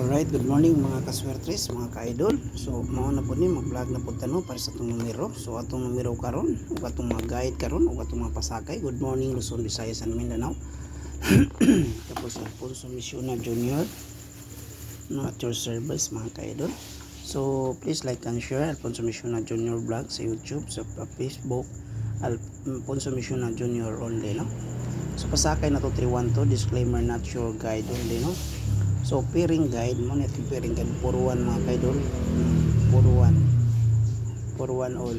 Alright, good morning mga kaswertres, mga ka-idol. So, mao na po ni mag-vlog na po tano para sa itong numero. So, atong numero karon, ug atong mga guide karon, ug atong mga pasakay. Good morning Luzon, Visayas and Mindanao. Tapos Alfonso Misiona Jr. At your service mga ka-idol. So, please like and share Alfonso Misiona Jr. vlog sa YouTube, sa Facebook, Alfonso Misiona Jr. only, no? So, pasakay na to 312, disclaimer, not your guide only, no? So, pairing guide mo, ito pairing guide, puruan mga kaidol, puruan all.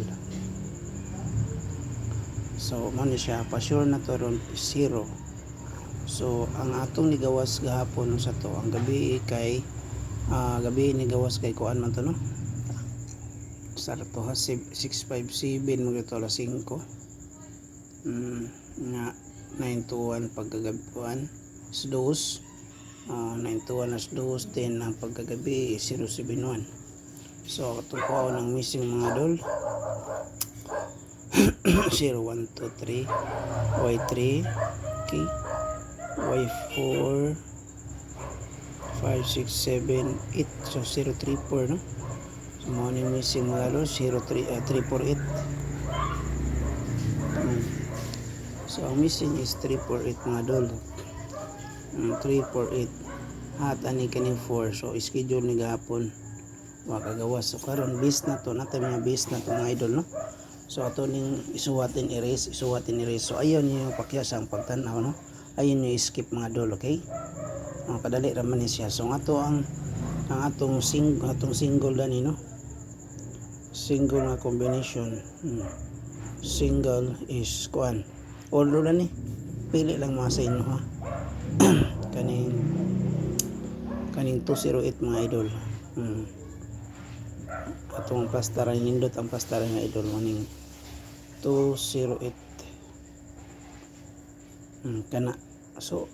So, mo siya, pa-sure na to ron 0. So, ang atong nigawas gahapon sa to, ang gabi kay, gabi nigawas kay kuan man to, no? Start to ha, 657, magito alas 5. Nga, 9 to 1 pagkagabi kuan, is 2. 9 to 1 as 2, 10 ang pagkagabi 071. So itong ko ng missing mga dol 0 1 2 3 Y3 okay, Y4 5 6 7 8. So 034, no? So mga ni missing mga dol 348. So ang missing is 348 mga dol. 348 at ani kani 4. So schedule ni gahapon wa kagawas. So karon base na to, natay mga base na to mga idol, no? So ato ning isuwatin erase. So ayaw niyo pakyas ang pagtan-aw, no? Ayaw niyo skip mga idol, okay? Kadali ra man ni siya. So ato ang atong single dani, no? Single na combination. Single is kuan. Order dani. Pili lang mga sa inyo, ha? kaning 208 mga idol. Atong pastaran nindot ang pastaran nga idol maning 208. Kana so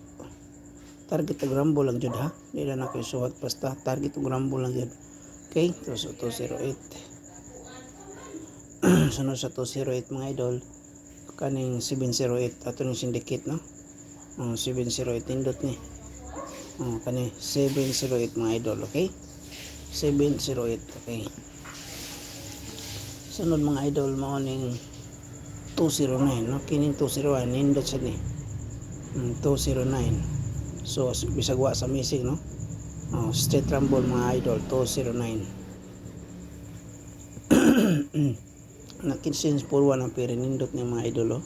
target og rumble lang jud, ha, dili na kay suwat, basta target og rumble lang jud, okay? So 208 sunod sa 208 mga idol kaning 708 ato ning syndicate, no? 708 nindot ni. Kani 708 mga idol, okay? 708, okay. Sunod mga idol mao ning 209, no? Kining 201 nindot sa ni. 209. So bisag wa sa missing, no? Straight rumble mga idol 209. Nakinsin purwa ng pera nindot ni mga idol,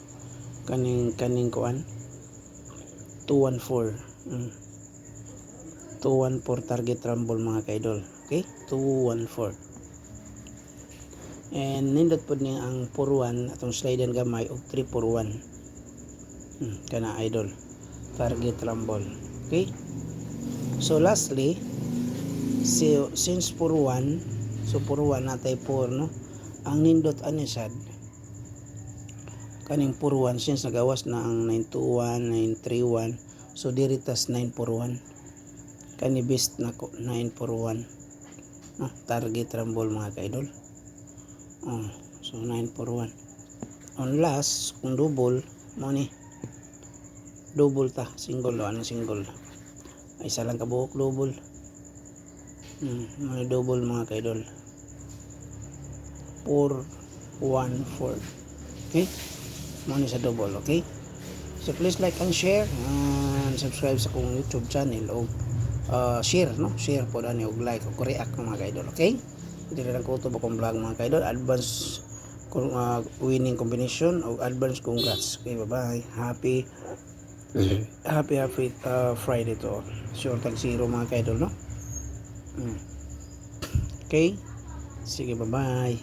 kaning kuan 214. 214 target rumble mga kaidol, okay? 214. And nindot po niya ang 41 atong slidean gamay og 341. Kana idol target rumble, okay? So lastly, since 41, so 41 natay 4, no? Ang nindot ani sad kaning 41 since nagawas na ang 921 931, so diritas 941 kani best nako 941, target rumble mga kaidol. So 941 on last kung double mo ni double ta, single ano single ay isa lang kabuok double. May double mga kaidol 414, okay? Mo ni sa double, okay? So please like and share and subscribe sa kong YouTube channel o share, no? Share po ani og like o react mga kaidol, okay? Dili lang ko to bakong vlog mga kaidol, advance kung winning combination o advance congrats. Okay, bye-bye. Happy Friday to all. Sure tag 0 mga kaidol, no? Okay? Sige, bye-bye.